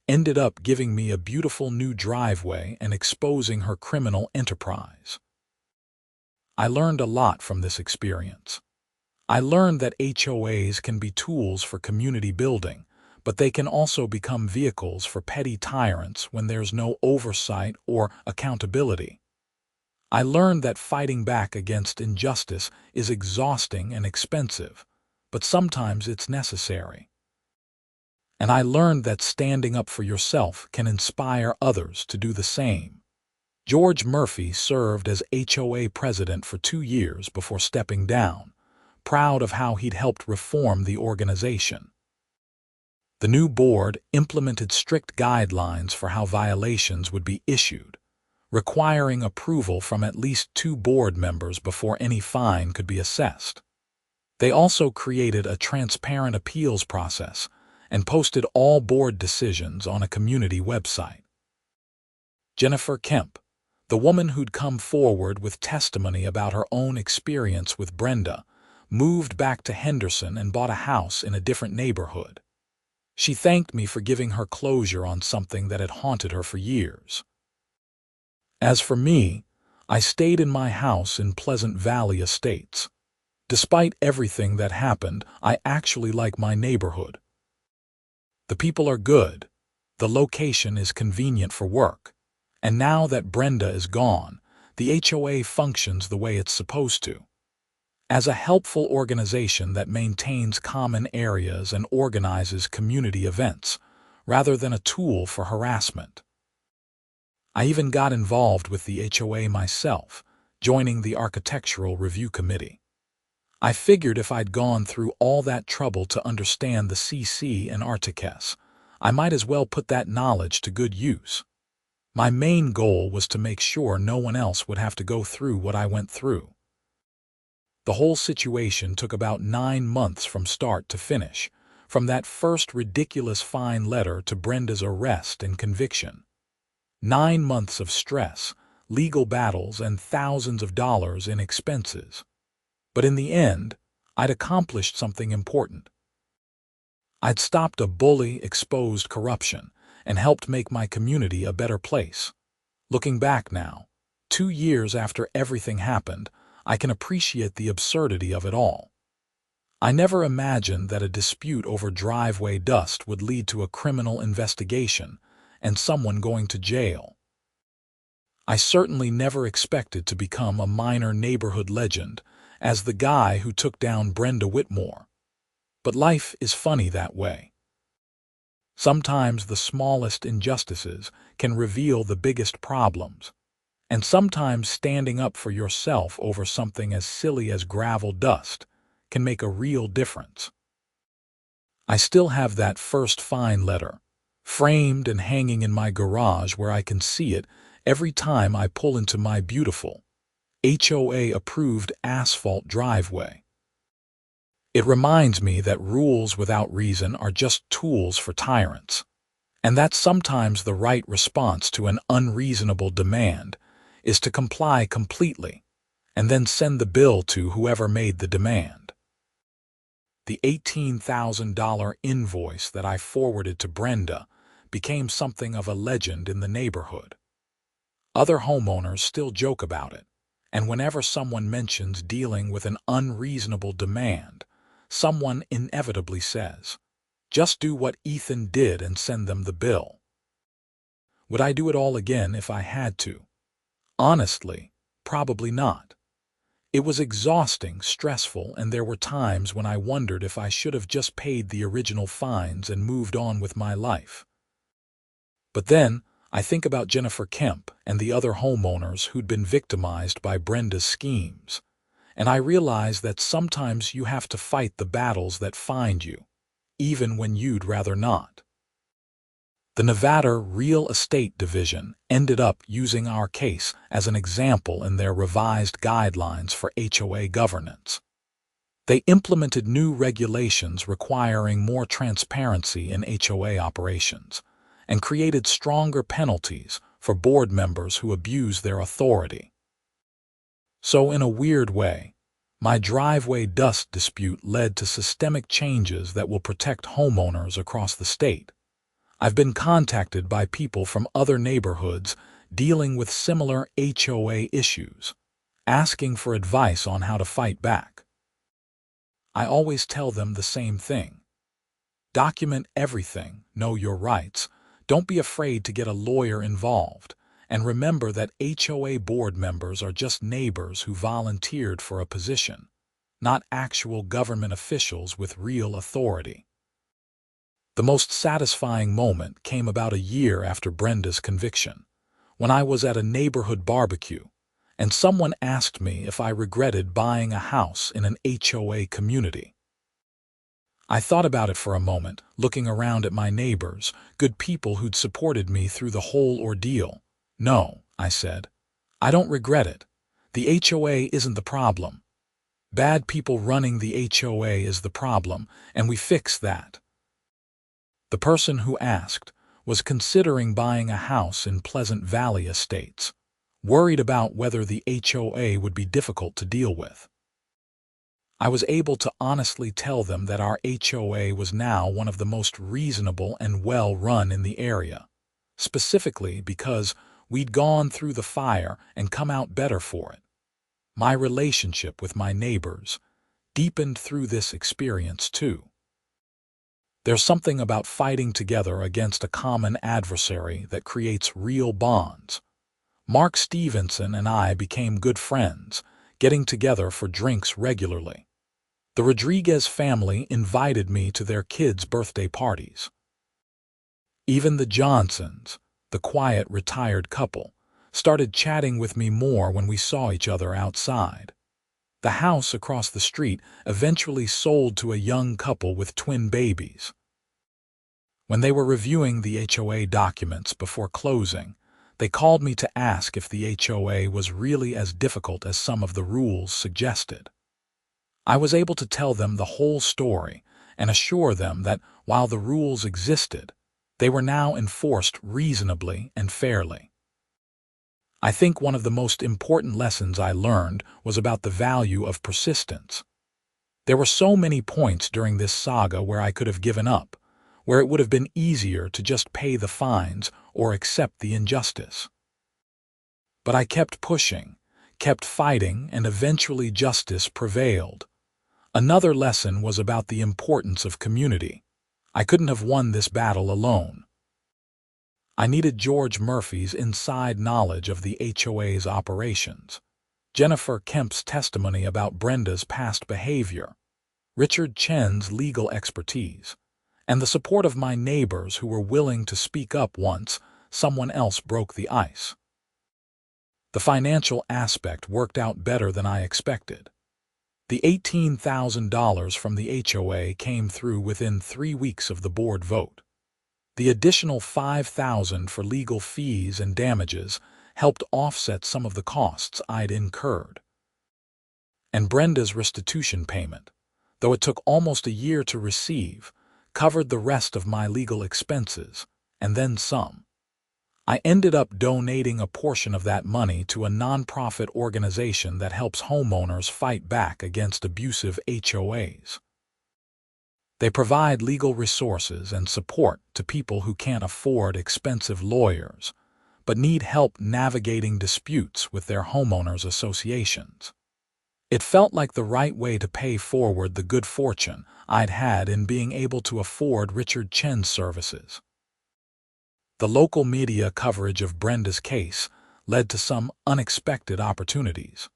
ended up giving me a beautiful new driveway and exposing her criminal enterprise. I learned a lot from this experience. I learned that HOAs can be tools for community building, but they can also become vehicles for petty tyrants when there's no oversight or accountability. I learned that fighting back against injustice is exhausting and expensive, but sometimes it's necessary. And I learned that standing up for yourself can inspire others to do the same. George Murphy served as HOA president for 2 years before stepping down, proud of how he'd helped reform the organization. The new board implemented strict guidelines for how violations would be issued, requiring approval from at least 2 board members before any fine could be assessed. They also created a transparent appeals process and posted all board decisions on a community website. Jennifer Kemp, the woman who'd come forward with testimony about her own experience with Brenda, moved back to Henderson and bought a house in a different neighborhood. She thanked me for giving her closure on something that had haunted her for years. As for me, I stayed in my house in Pleasant Valley Estates. Despite everything that happened, I actually like my neighborhood. The people are good, the location is convenient for work, and now that Brenda is gone, the HOA functions the way it's supposed to. As a helpful organization that maintains common areas and organizes community events, rather than a tool for harassment. I even got involved with the HOA myself, joining the Architectural Review Committee. I figured if I'd gone through all that trouble to understand the CC and Architects, I might as well put that knowledge to good use. My main goal was to make sure no one else would have to go through what I went through. The whole situation took about 9 months from start to finish, from that first ridiculous fine letter to Brenda's arrest and conviction. 9 months of stress, legal battles, and thousands of dollars in expenses. But in the end, I'd accomplished something important. I'd stopped a bully, exposed corruption, and helped make my community a better place. Looking back now, 2 years after everything happened, I can appreciate the absurdity of it all. I never imagined that a dispute over driveway dust would lead to a criminal investigation and someone going to jail. I certainly never expected to become a minor neighborhood legend as the guy who took down Brenda Whitmore. But life is funny that way. Sometimes the smallest injustices can reveal the biggest problems, and sometimes standing up for yourself over something as silly as gravel dust can make a real difference. I still have that first fine letter, framed and hanging in my garage where I can see it every time I pull into my beautiful HOA-approved asphalt driveway. It reminds me that rules without reason are just tools for tyrants, and that sometimes the right response to an unreasonable demand is to comply completely and then send the bill to whoever made the demand. The $18,000 invoice that I forwarded to Brenda became something of a legend in the neighborhood. Other homeowners still joke about it, and whenever someone mentions dealing with an unreasonable demand, someone inevitably says, "Just do what Ethan did and send them the bill." Would I do it all again if I had to? Honestly, probably not. It was exhausting, stressful, and there were times when I wondered if I should have just paid the original fines and moved on with my life. But then, I think about Jennifer Kemp and the other homeowners who'd been victimized by Brenda's schemes, and I realize that sometimes you have to fight the battles that find you, even when you'd rather not. The Nevada Real Estate Division ended up using our case as an example in their revised guidelines for HOA governance. They implemented new regulations requiring more transparency in HOA operations and created stronger penalties for board members who abuse their authority. So, in a weird way, my driveway dust dispute led to systemic changes that will protect homeowners across the state. I've been contacted by people from other neighborhoods dealing with similar HOA issues, asking for advice on how to fight back. I always tell them the same thing. Document everything, know your rights, don't be afraid to get a lawyer involved, and remember that HOA board members are just neighbors who volunteered for a position, not actual government officials with real authority. The most satisfying moment came about a year after Brenda's conviction, when I was at a neighborhood barbecue, and someone asked me if I regretted buying a house in an HOA community. I thought about it for a moment, looking around at my neighbors, good people who'd supported me through the whole ordeal. "No," I said, "I don't regret it. The HOA isn't the problem. Bad people running the HOA is the problem, and we fix that." The person who asked was considering buying a house in Pleasant Valley Estates, worried about whether the HOA would be difficult to deal with. I was able to honestly tell them that our HOA was now one of the most reasonable and well-run in the area, specifically because we'd gone through the fire and come out better for it. My relationship with my neighbors deepened through this experience too. There's something about fighting together against a common adversary that creates real bonds. Mark Stevenson and I became good friends, getting together for drinks regularly. The Rodriguez family invited me to their kids' birthday parties. Even the Johnsons, the quiet retired couple, started chatting with me more when we saw each other outside. The house across the street eventually sold to a young couple with twin babies. When they were reviewing the HOA documents before closing, they called me to ask if the HOA was really as difficult as some of the rules suggested. I was able to tell them the whole story and assure them that while the rules existed, they were now enforced reasonably and fairly. I think one of the most important lessons I learned was about the value of persistence. There were so many points during this saga where I could have given up, where it would have been easier to just pay the fines or accept the injustice. But I kept pushing, kept fighting, and eventually justice prevailed. Another lesson was about the importance of community. I couldn't have won this battle alone. I needed George Murphy's inside knowledge of the HOA's operations, Jennifer Kemp's testimony about Brenda's past behavior, Richard Chen's legal expertise, and the support of my neighbors who were willing to speak up once someone else broke the ice. The financial aspect worked out better than I expected. The $18,000 from the HOA came through within 3 weeks of the board vote. The additional $5,000 for legal fees and damages helped offset some of the costs I'd incurred. And Brenda's restitution payment, though it took almost a year to receive, covered the rest of my legal expenses, and then some. I ended up donating a portion of that money to a nonprofit organization that helps homeowners fight back against abusive HOAs. They provide legal resources and support to people who can't afford expensive lawyers, but need help navigating disputes with their homeowners associations. It felt like the right way to pay forward the good fortune I'd had in being able to afford Richard Chen's services. The local media coverage of Brenda's case led to some unexpected opportunities.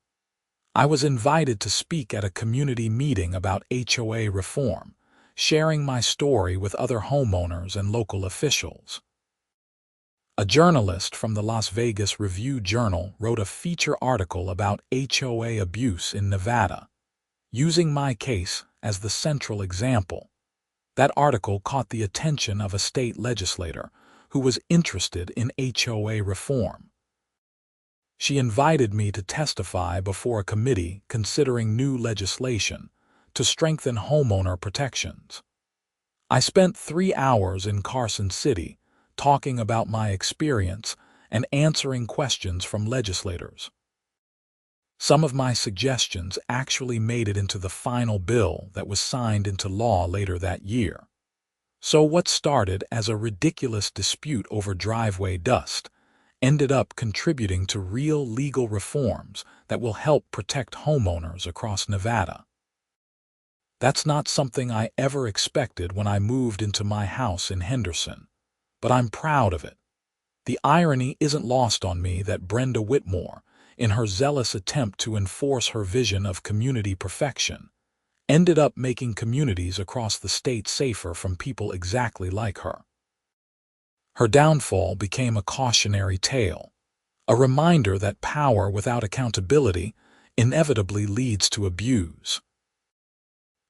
I was invited to speak at a community meeting about HOA reform, sharing my story with other homeowners and local officials. A journalist from the Las Vegas Review-Journal wrote a feature article about HOA abuse in Nevada, using my case as the central example. That article caught the attention of a state legislator who was interested in HOA reform. She invited me to testify before a committee considering new legislation to strengthen homeowner protections. I spent 3 hours in Carson City talking about my experience and answering questions from legislators. Some of my suggestions actually made it into the final bill that was signed into law later that year. So what started as a ridiculous dispute over driveway dust ended up contributing to real legal reforms that will help protect homeowners across Nevada. That's not something I ever expected when I moved into my house in Henderson, but I'm proud of it. The irony isn't lost on me that Brenda Whitmore, in her zealous attempt to enforce her vision of community perfection, ended up making communities across the state safer from people exactly like her. Her downfall became a cautionary tale, a reminder that power without accountability inevitably leads to abuse.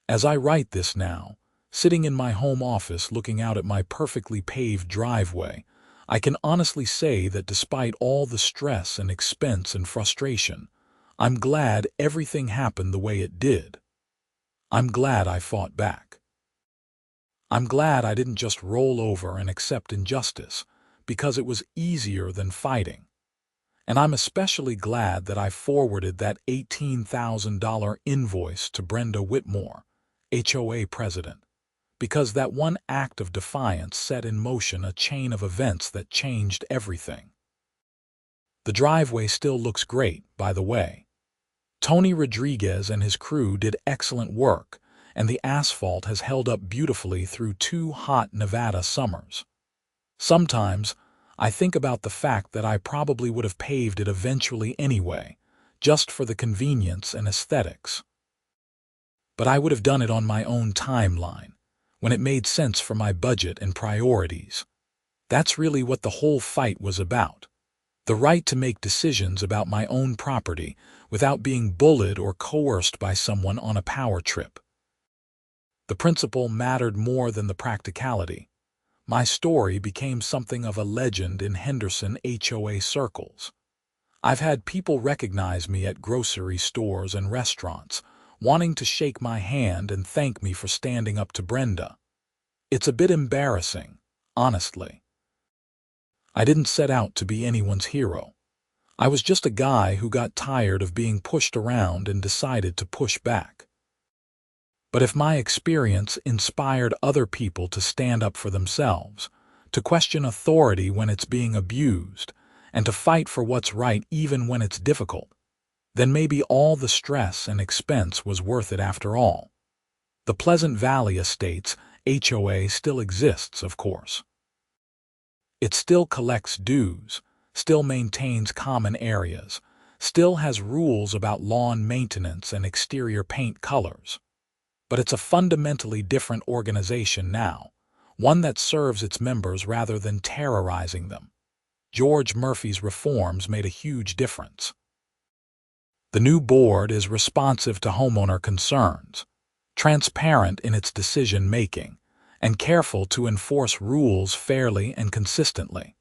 As I write this now, sitting in my home office looking out at my perfectly paved driveway, I can honestly say that despite all the stress and expense and frustration, I'm glad everything happened the way it did. I'm glad I fought back. I'm glad I didn't just roll over and accept injustice, because it was easier than fighting. And I'm especially glad that I forwarded that $18,000 invoice to Brenda Whitmore, HOA president, because that one act of defiance set in motion a chain of events that changed everything. The driveway still looks great, by the way. Tony Rodriguez and his crew did excellent work, and the asphalt has held up beautifully through 2 hot Nevada summers. Sometimes, I think about the fact that I probably would have paved it eventually anyway, just for the convenience and aesthetics. But I would have done it on my own timeline, when it made sense for my budget and priorities. That's really what the whole fight was about. The right to make decisions about my own property without being bullied or coerced by someone on a power trip. The principle mattered more than the practicality. My story became something of a legend in Henderson HOA circles. I've had people recognize me at grocery stores and restaurants, wanting to shake my hand and thank me for standing up to Brenda. It's a bit embarrassing, honestly. I didn't set out to be anyone's hero. I was just a guy who got tired of being pushed around and decided to push back. But if my experience inspired other people to stand up for themselves, to question authority when it's being abused, and to fight for what's right even when it's difficult, then maybe all the stress and expense was worth it after all. The Pleasant Valley Estates HOA still exists, of course. It still collects dues, still maintains common areas, still has rules about lawn maintenance and exterior paint colors. But it's a fundamentally different organization now, one that serves its members rather than terrorizing them. George Murphy's reforms made a huge difference. The new board is responsive to homeowner concerns, transparent in its decision-making, and careful to enforce rules fairly and consistently.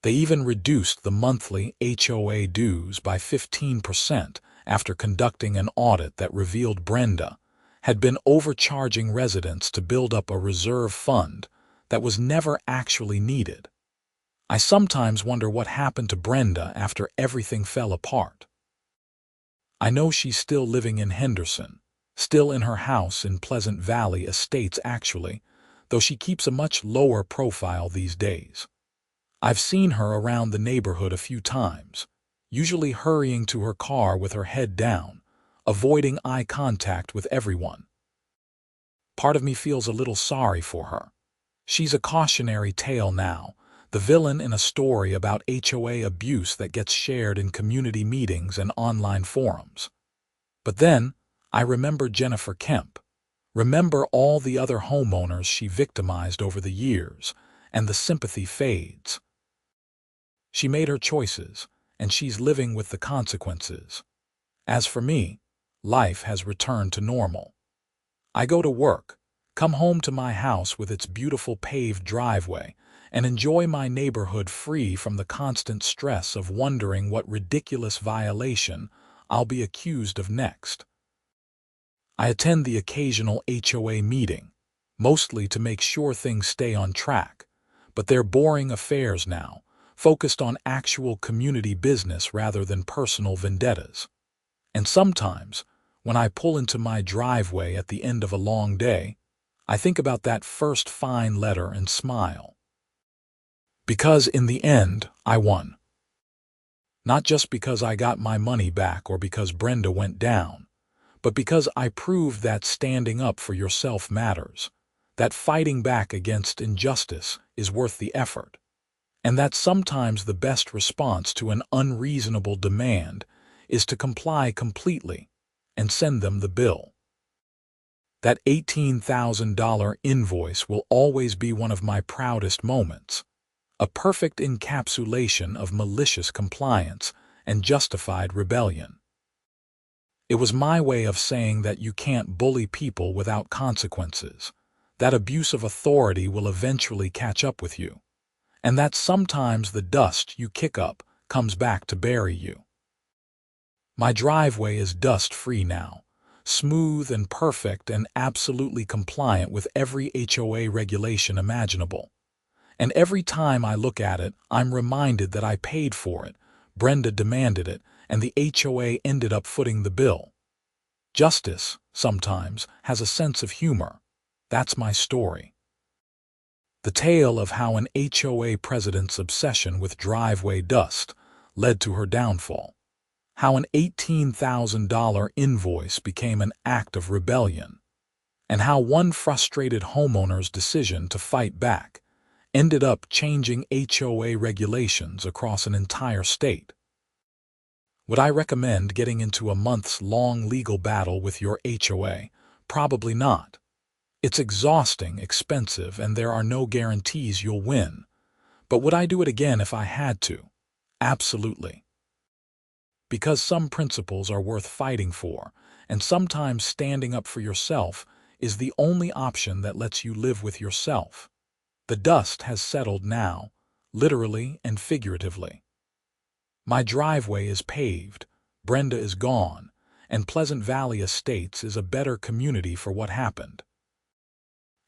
They even reduced the monthly HOA dues by 15% after conducting an audit that revealed Brenda had been overcharging residents to build up a reserve fund that was never actually needed. I sometimes wonder what happened to Brenda after everything fell apart. I know she's still living in Henderson, still in her house in Pleasant Valley Estates actually, though she keeps a much lower profile these days. I've seen her around the neighborhood a few times, usually hurrying to her car with her head down, avoiding eye contact with everyone. Part of me feels a little sorry for her. She's a cautionary tale now, the villain in a story about HOA abuse that gets shared in community meetings and online forums. But then, I remember Jennifer Kemp, remember all the other homeowners she victimized over the years, and the sympathy fades. She made her choices, and she's living with the consequences. As for me, life has returned to normal. I go to work, come home to my house with its beautiful paved driveway, and enjoy my neighborhood free from the constant stress of wondering what ridiculous violation I'll be accused of next. I attend the occasional HOA meeting, mostly to make sure things stay on track, but they're boring affairs now, focused on actual community business rather than personal vendettas. And sometimes, when I pull into my driveway at the end of a long day, I think about that first fine letter and smile. Because in the end, I won. Not just because I got my money back or because Brenda went down, but because I proved that standing up for yourself matters, that fighting back against injustice is worth the effort, and that sometimes the best response to an unreasonable demand is to comply completely and send them the bill. That $18,000 invoice will always be one of my proudest moments, a perfect encapsulation of malicious compliance and justified rebellion. It was my way of saying that you can't bully people without consequences, that abuse of authority will eventually catch up with you, and that sometimes the dust you kick up comes back to bury you. My driveway is dust-free now, smooth and perfect and absolutely compliant with every HOA regulation imaginable. And every time I look at it, I'm reminded that I paid for it, Brenda demanded it, and the HOA ended up footing the bill. Justice, sometimes, has a sense of humor. That's my story. The tale of how an HOA president's obsession with driveway dust led to her downfall. How an $18,000 invoice became an act of rebellion. And how one frustrated homeowner's decision to fight back ended up changing HOA regulations across an entire state. Would I recommend getting into a months-long legal battle with your HOA? Probably not. It's exhausting, expensive, and there are no guarantees you'll win. But would I do it again if I had to? Absolutely. Because some principles are worth fighting for, and sometimes standing up for yourself is the only option that lets you live with yourself. The dust has settled now, literally and figuratively. My driveway is paved, Brenda is gone, and Pleasant Valley Estates is a better community for what happened.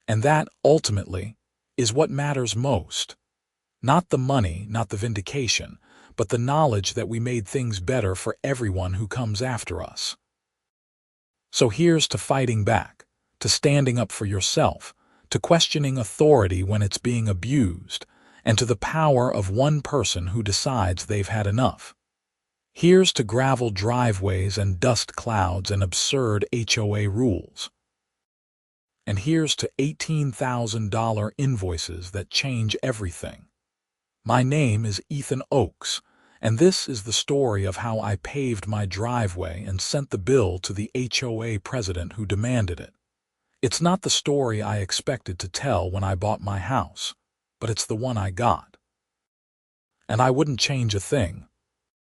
And that, ultimately, is what matters most. Not the money, not the vindication, but the knowledge that we made things better for everyone who comes after us. So here's to fighting back, to standing up for yourself, to questioning authority when it's being abused, and to the power of one person who decides they've had enough. Here's to gravel driveways and dust clouds and absurd HOA rules. And here's to $18,000 invoices that change everything. My name is Ethan Oakes, and this is the story of how I paved my driveway and sent the bill to the HOA president who demanded it. It's not the story I expected to tell when I bought my house, but it's the one I got. And I wouldn't change a thing,